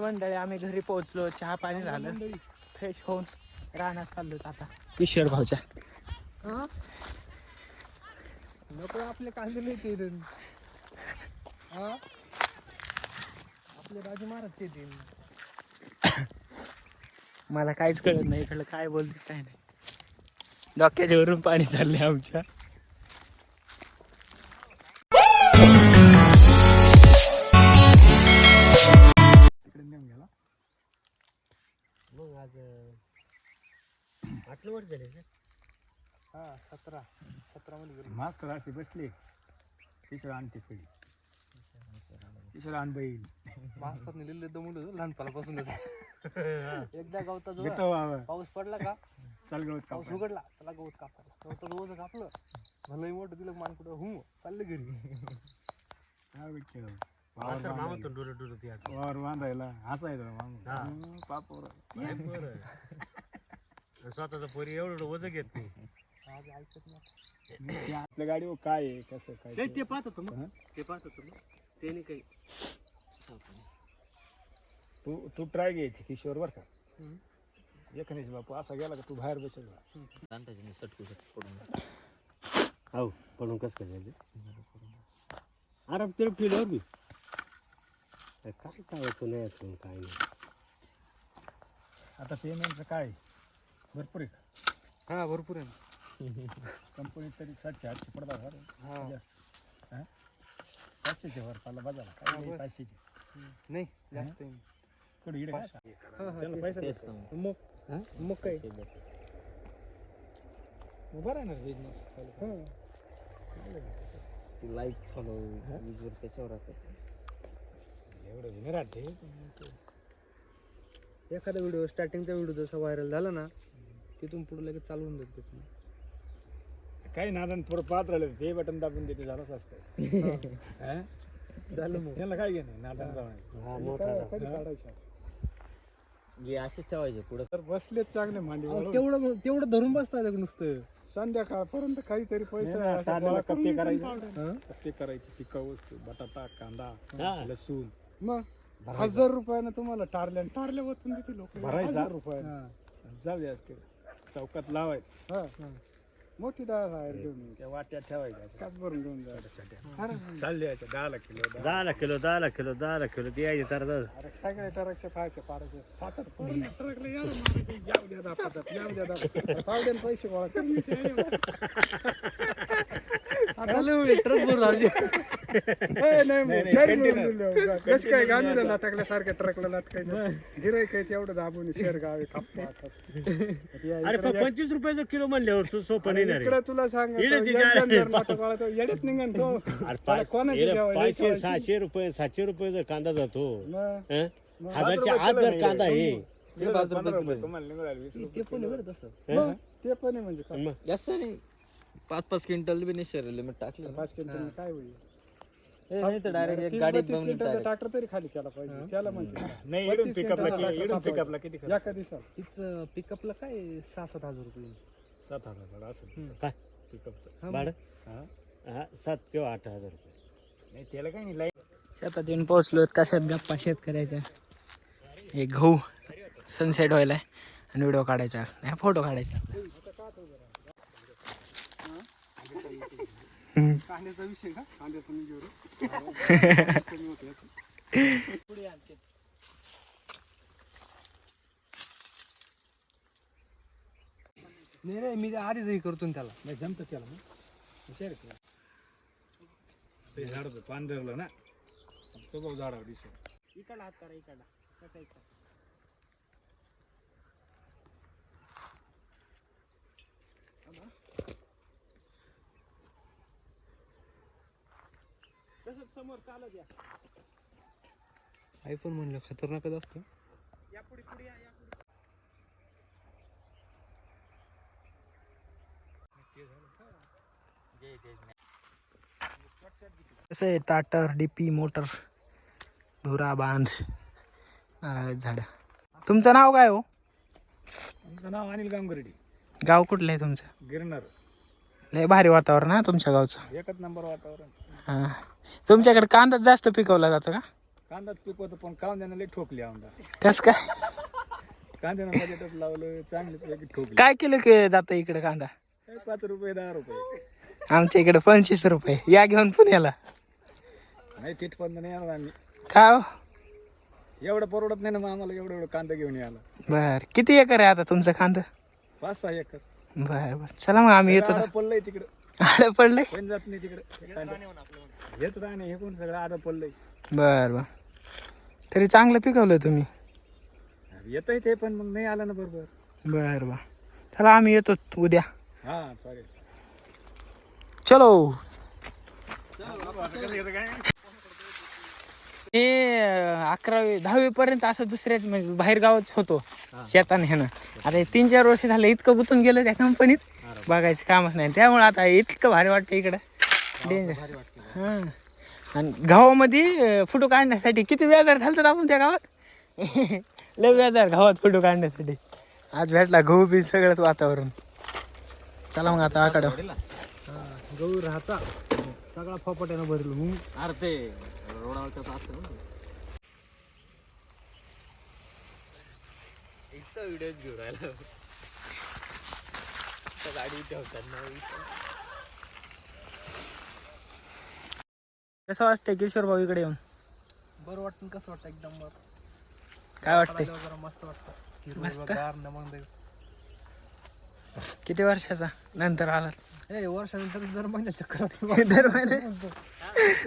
मंडळी आम्ही घरी पोहोचलो, चहा पाणी झालं, फ्रेश होऊन रानात चाललो आता किशोर भाऊच्या. नको आपले कांदे नाही ते आपले बाजू मारत ते मला काहीच कळत नाही इकडलं काय बोलते काय नाही. डोक्याच्या वरून पाणी चाललंय आमच्या. मग आज 8 वर्ष झाले. हा 17 मध्ये गेलो. मास्तर असे बसले तिसरं आणते पडी तिसरं आण बैल मास्तरने लिहिलं दमवलं लहानपणापासूनच. एकदा गवता पाऊस पडला का चल गवत पाऊस उघडला चला गवत कापायला. गवतात ओझं कापलं भलंही मोठं दिलं मान कुठं चाललं घरी. वावर बांधायला हसायचं स्वतःचा पोरी एवढं ओझं घेत नाही. आज ऐकत नाही आपल्या गाडीवर काय आहे कसं काय ते पाहत होतो मग ते पाहत होतो मग ते नाही काही. तू ट्राय घ्यायची किशोर बर का. एखाद्याची बापू असा गेला का तू बाहेर बसेल हो पडून कसं काय झालं. अरे ते पिलं बी काय चालायचं नाही असून काय नाही. आता पेमेंटचं काय भरपूर आहे का. हा भरपूर आहे कंपनीत तरी 700-800 पडतात. हा जास्त 500च्या वर चालला बाजारला काय नाही. 500ची नाही जास्त कुठे इकडे काय त्याला पैसा मग काय बरं आहे ना बिझनेस चालू. लाईक फॉलो यूजर कशावर राहतात एवढं नाही राहते. एखादा व्हिडिओ स्टार्टिंगचा व्हिडिओ जसा व्हायरल झाला ना तिथून पुढे लगेच चालू होऊन जाते. काही नादान थोडं पाहत राहिलं ते बटन दाबून देते झालं सबस्क्राईब झालं मग त्याला काय घेणे नादान कधी काढायचं हे असेच ठेवायचे पुढे. तर बसलेच चांगले मांडी तेवढं धरून बसतात नुसतं संध्याकाळपर्यंत काहीतरी पैसे कप्पे करायचे पिका वस्तू बटाटा कांदा लसूण. मग 1000 रुपयानं तुम्हाला टारल्या वतून देते लोक. भरायचा 1000 रुपयानं जाऊ द्या ते चौकात लावायचं. मोठी डाळ बाहेर घेऊन त्या वाट्यात ठेवायच्या काच भरून घेऊन जायचं. चालले 10 किलो 10 किलो ते यायचे तर अरे सगळे ट्रकचे पाहायचे पारायचे 7-8 ट्रकला यावं द्या दाखवतात यावं द्या दाखवतात पावड्याने पैसे गोळा करण्याचे ट्रक भरून कसं काय गांधीला लटकल्यासारख्या ट्रकला लटकायचं. गिरायक एवढं दाबून शेर गावे कापतात. अरे 25 रुपयाचं किलो म्हणल्यावर सोपं नाही. इकडे तुला सांग येडच निघन तो 500-600 रुपये 700 रुपये कांदा जातो. 1000च्या आत जर कांदा आहे ते पण म्हणजे जास्त नाही 5-5 क्विंटल बी नाही शरीर लिमिट टाकलं 5 क्विंटल काय होईल. डायरेक्ट एक गाडी ट्रॅक्टर तरी खाली केला पाहिजे त्याला म्हणते किती एका दिवसात तिचं पिकअपला काय 6-7 हजार रुपये 7,000 असेल काय पिकअपचं भाडं 7 किंवा 8 हजार रुपये. नाही त्याला काही नाही. शेतात येऊन पोहोचलो. कशात गप्पा शेतकऱ्याच्या. एक गहू सनसेट व्हायला आणि व्हिडिओ काढायचा नाही फोटो काढायचा. कांद्याचा विषय का कांद्याचा मी घेऊ नाही रे मी आधीच हे करतो त्याला नाही जमतं त्याला मग हुशार ते झाडाचं पान धरलं ना तो भाऊ झाडावर दिसत. इकडला हात करा इकडला कसा इकडं तसंच समोर चालत या. आयफोन म्हणलं खतरनाकच असतं. या पुढे या कसं आहे टाटर डीपी मोटर धुरा बांध झाड. तुमचं नाव काय हो. तुमचं नाव अनिल गांगुर्डे. गाव कुठलं आहे तुमचं. गिरणार. लय भारी वातावरण हा तुमच्या गावचं. एकच नंबर वातावरण. हां तुमच्याकडे कांदा जास्त पिकवला जातो का. कांदाच पिकवतो पण कांद्यानं लई ठोकली आमदा. कस काय कांद्यानं बजेटच लावलं चांगलीच पैकी ठोकली. काय किलो के जातं इकडे कांदा? 5 रुपये 10 रुपये. आमच्या इकडे 25 रुपये. या घेऊन पुण्याला. नाही तिथपर्यंत नाही येणार आम्ही. का हो? एवढं परवडत नाही ना मग आम्हाला एवढं कांदा घेऊन यायला. बर किती एकर आहे आता तुमचं कांदा? 5-6 एकर. बर बर चला मग आम्ही येतो. आडं पडलंय तिकडे. आलं पडलंय. पण जात नाही तिकडे. हेच राहणे हे कोण सगळं आडं पडलंय. बर बर तरी चांगलं पिकवलं तुम्ही. येतंय ते पण मग नाही आलं ना बरोबर. बर बर चला आम्ही येतो उद्या. हा चालेल. चलो. मी 11वी 10वी पर्यंत असं दुसऱ्याच म्हणजे बाहेर गावात होतो शेताने ह्यानं. आता 3-4 वर्ष झालं इतकं गुंतून गेलं त्या कंपनीत बघायचं कामच नाही. त्यामुळे आता इतकं भारी वाटतं इकडं डेंजर. हां आणि गावामध्ये फोटो काढण्यासाठी किती व्याजार झालं आपण त्या गावात. लय व्याजार गावात फोटो काढण्यासाठी. आज भेटला गहू बी सगळंच वातावरण. चला मग आता आकडं गहू राहता सगळा फपाट्यानं भरलो. अरे ते रोडावरचं असं ना इथं व्हिडिओ घेऊन राहिला गाडी ठेवताना. कसं वाटतंय किशोर भाऊ इकडे येऊन? बरं वाटतं. कसं वाटतं? एकदम बरं. काय वाटतंय? जरा मस्त वाटतं. मस्त. मग किती वर्षाचा नंतर आलात? वर्षानंतर दर महिन्यात चक्कर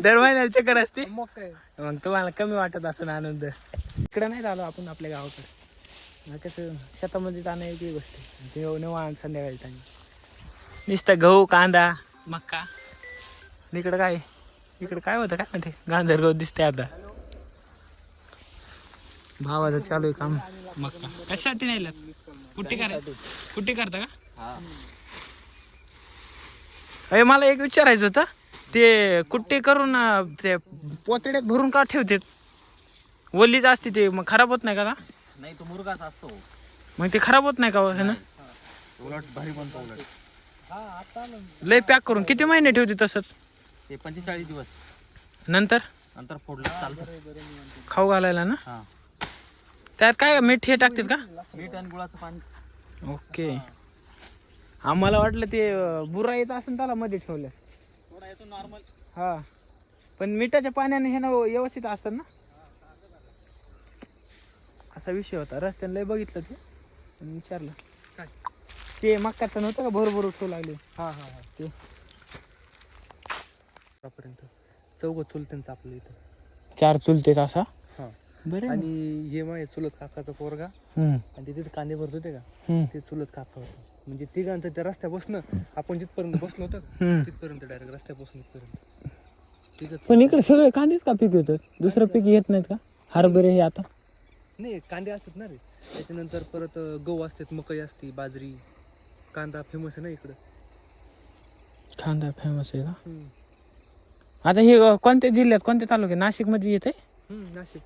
दर महिन्याला चक्कर असते. मग काय मग तुम्हाला कमी वाटत असं आनंद. इकडं नाही झालो आपण आपल्या गावाकडे. कसं शेतामध्ये जाणं एक गोष्ट आहे. ते निवांत संध्याकाळी टाइम नुसतं गहू कांदा मक्का. इकडं काय इकडं काय होतं काय म्हणते गांधर गहू दिसतंय आता. भावाचं चालू आहे काम. मक्का कशासाठी नाही कुठे करता का? हा अरे मला एक विचारायचं होतं. ते कुट्टी करून ते पोतड्यात भरून का ठेवते? ओलीच असते ते मग खराब होत नाही का? नाही तो मुरगाच असतो. मग ते खराब होत नाही का हे ना? उलट भारी बनतो. उलट लय पॅक करून किती महिने ठेवते तसंच? ते 45 दिवस नंतर नंतर फोडलं चालतं. खाऊ घालायला ना? हा त्यात काय मीठ हे टाकतात का? मीठ आणि गुळाचं पाणी. ओके. आम्हाला वाटलं ते बुरा येत असेल त्याला मध्ये ठेवलं. थोडा येतो नॉर्मल. हा पण मिठाच्या पाण्याने हे ना व्यवस्थित असतं ना. असा विषय होता रस्त्याने लय बघितलं ते आणि विचारलं काय ते मक्काचं नव्हतं का भरभर ठेवू लागले. हा हा हा ते पर्यंत चौघ चुलत्यांचं आपलं इथं 4 चुलतेच असा. हा बरं आणि हे माझे चुलत काकाचा पोरगा हम्म आणि ते तिथे कांदे भरत होते का हम्म ते चुलत काका होतं. म्हणजे तिघांचं त्या रस्त्या बसणं आपण जिथपर्यंत बसलो होतं हम्म. तिथपर्यंत डायरेक्ट रस्त्यापासून इथपर्यंत तिथं. पण इकडे सगळे कांदेच का पीक येतात? दुसरं पीक येत नाहीत का? हरभरे हे आता नाही कांदे असतात ना रे. त्याच्यानंतर परत गहू असतात, मकई असते, बाजरी, कांदा फेमस आहे ना इकडं. कांदा फेमस आहे का? आता हे कोणत्या जिल्ह्यात कोणत्या तालुक्यात? नाशिक मध्ये येते. नाशिक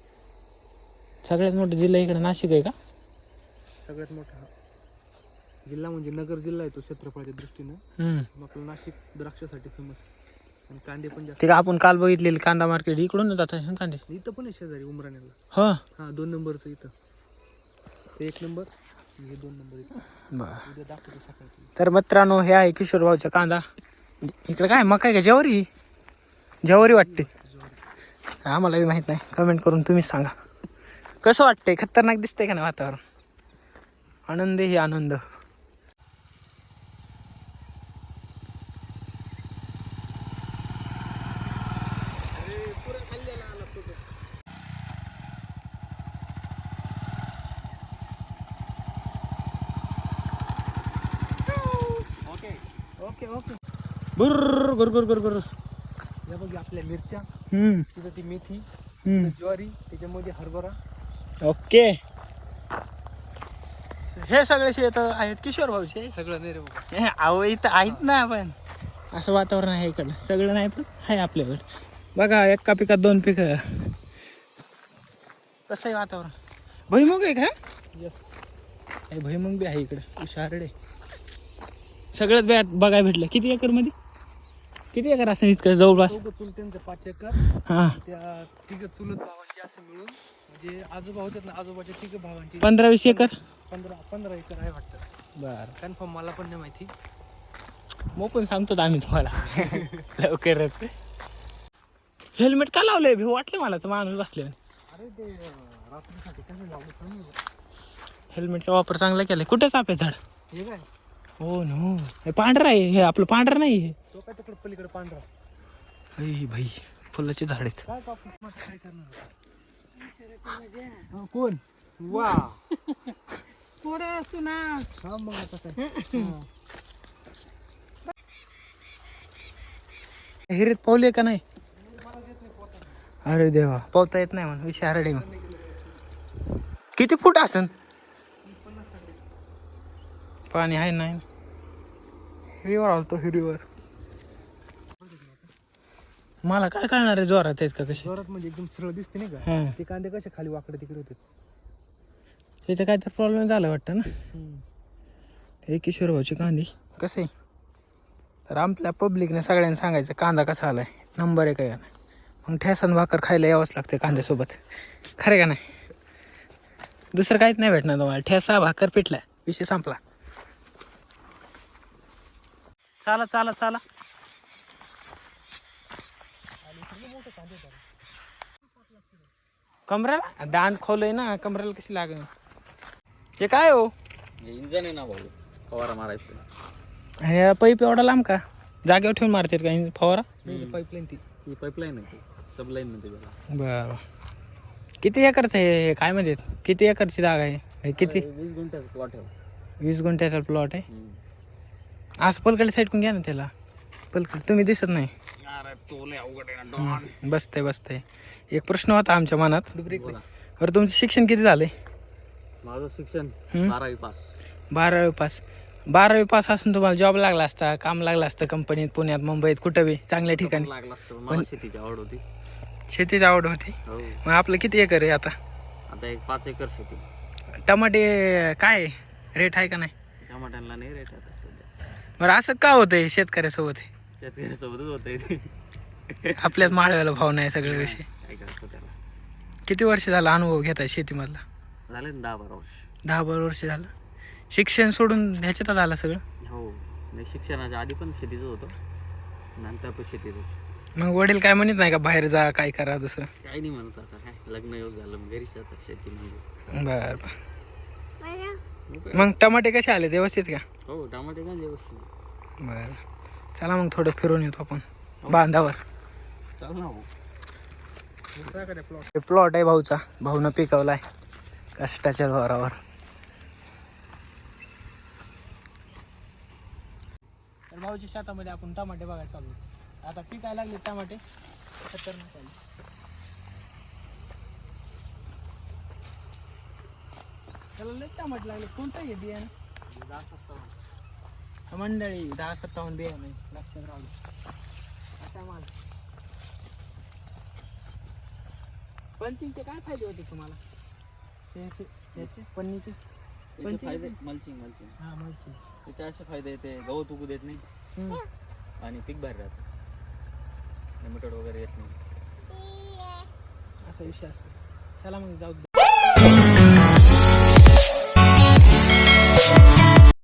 सगळ्यात मोठा जिल्हा इकडे नाशिक आहे का? सगळ्यात मोठा जिल्हा म्हणजे नगर जिल्हा आहे तो क्षेत्रफळाच्या दृष्टीनं. मग आपलं नाशिक द्राक्षासाठी फेमस आणि कांदे पण जास्त. ते का आपण काल बघितलेले कांदा मार्केट इकडून जातात कांदे. इथं पण आहे शेजारी उमराण्याला. हो हा 2 नंबरचं इथं ते 1 नंबर हे 2 नंबर इथं. बरं. उद्या दाखवतो सकाळी. तर मित्रांनो हे आहे किशोर भाऊचा कांदा. इकडे काय मका का ज्वारी? ज्वारी वाटते आम्हाला बी माहित नाही. कमेंट करून तुम्हीच सांगा कसं वाटतंय. खतरनाक दिसतंय का नाही वातावरण? आनंद ही आनंद. Okay okay. गुर्र गुर गुर गुर गुर. या बघ आपल्या मिरच्या, हम्म तिथं ती मेथी, हम्म ज्वारी, त्याच्यामध्ये हरभरा. ओके. हे सगळे शेत आहेत किशोर भाऊचे. सगळं नाही रे बाबा. हे अहो इथं आहेत ना. आपण असं वातावरण आहे इकडं. सगळं नाही पण आहे आपल्याकडं. बघा एका पिकात 2 पिकं. कसं आहे वातावरण? भुईमुग आहे का? यस भुईमुग बी आहे इकडं. शारडे सगळंच बघायला भेटलं. किती एकर मध्ये? किती एकर असं इतकं जवळपास? चुलत्यांचं 5 एकर. हां त्या तिघं चुलत भावांचे असं मिळून म्हणजे आजोबा होते ना, आजोबाच्या तिघ भावांची 15-20 एकर 15 एकर आहे वाटतं. बर कन्फर्म मला पण नाही माहिती. मग पण सांगतो आम्ही तुम्हाला लवकरच. हेल्मेट का लावलंय भीव वाटलं मला तर माणूस बसले. अरे ते रात्रीसाठी कसं लावलं. हेल्मेटचा वापर चांगला केलाय. कुठेच आपे झाड? हे काय हो नो, हे पांढरं आहे. हे आपलं पांढरं नाही हे. तो काय तिकडे पलीकडे पांढरा. अय भाई फुलाचे झाड आहेत. काय कापूस काय करणार. कोण वा पुढं सुना हा मग आता काय. हिरीत पावले का नाही? अरे देवा, पावता येत नाही म्हणून विचार रे. मग किती फूट असन? पाणी आहे नाही. हिरीवर आलतो हिरीवर. मला काय कळणार आहे जोरात आहेत का कसे? जोरात म्हणजे एकदम सरळ दिसते नाही का. हा, ते कांदे कसे खाली वाकडे तिकडे होते. त्याचा काय तर प्रॉब्लेम झाला वाटतं ना. हे किशोर भाऊचे कांदे कसे? तर आपल्या पब्लिकने सगळ्यांनी सांगायचं कांदा कसा आलाय, नंबर आहे काय नाही. मग ठेसन भाकर खायला यावंच लागते कांद्यासोबत. खरे का नाही? दुसरं काहीच नाही भेटणार तुम्हाला. ठेसा भाकर पिठला विषय संपला. चाला चाला चाला. कमरेला दांड खोलय ना, कमरेला कशी लागेल? हे काय हो? इंजन आहे ना भाऊ, फवारा मारायचं. हे पाईप एवढा लांब का? जागेवर ठेवून मारतात का फवारा? पाईपलाईन ती ही पाईपलाईन आहे, सबलाईन म्हणते त्याला. बरं. किती एकरचं आहे काय म्हणजे? किती एकरची जागा आहे? हे किती? 20 गुंठ्याचा प्लॉट आहे. 20 गुंठ्याचा प्लॉट आहे. असं पलकडे साईडकून घ्या ना त्याला. पलकड तुम्ही दिसत नाही. अरे तो लय अवघड आहे ना. बसतंय बसतंय. एक प्रश्न होता आमच्या मनात. बोला. बरं, तुमचं शिक्षण किती झालंय? माझं शिक्षण हम्म? 12वी पास. 12वी पास. 12वी पास असून तुम्हाला जॉब लागला असता, काम लागलं असतं कंपनीत, पुण्यात, मुंबईत, कुठं बी चांगल्या ठिकाणी. लागला असतं. मला शेतीची आवड होती. शेतीची आवड होती. हो. मग आपलं किती एकर आहे आता? आता एक 5 एकर शेती. टमाटे काय रेट आहे का नाही? टमाट्यांना नाही रेट आता सध्या. बरं, असं का होतंय शेतकऱ्यासोबत? शेतकऱ्यासोबतच होतंय ते. आपल्यात माळव्याला भाव नाही सगळे विषय. काय करायचं त्याला. किती वर्ष झाला अनुभव घेताय शेतीमधला? झाले ना 10-12 वर्ष. 10-12 वर्ष झालं. शिक्षण सोडून ह्याच्यातच आलं सगळं? हो. नाही, शिक्षणाच्या आधी पण शेतीचं होतं, नंतर पण शेतीचं. मग वडील काय म्हणत नाही का बाहेर जा, काय करा दुसरं? काही नाही म्हणत आता. काय लग्न येऊ झालं मग घरीच आता शेती म्हणजे. बरं मग टमाटे कसे आले व्यवस्थित का? हो, टमाटे काय व्यवस्थित. बरं, चला मग थोडं फिरून येतो आपण बांधावर. चाल ना भाऊ. प्लॉट आहे भाऊचा, भाऊनं पिकवलाय कष्टाच्या जोरावर. तर भाऊच्या शेतामध्ये आपण टमाटे बघायला चाललो. आता पिकायला लागले टमाटे, खतरनाक आले. त्याला लई टमाटे लागले. कोणतं आहे बियाणं? मंडळी 10-57 बियाणं आहे, लक्षात राहू दे. आता माझं पंचिंगचे काय फायदे होते तुम्हाला? याचे पन्नीचे याचे फायदे मल्चिंग. हा मल्चिंग. त्याचे असे फायदे येते, गवत उगू देत नाही आणि पीक भारी राहतं, नेमॅटोड वगैरे येत नाही. असा विषय असतो. चला मग जाऊ.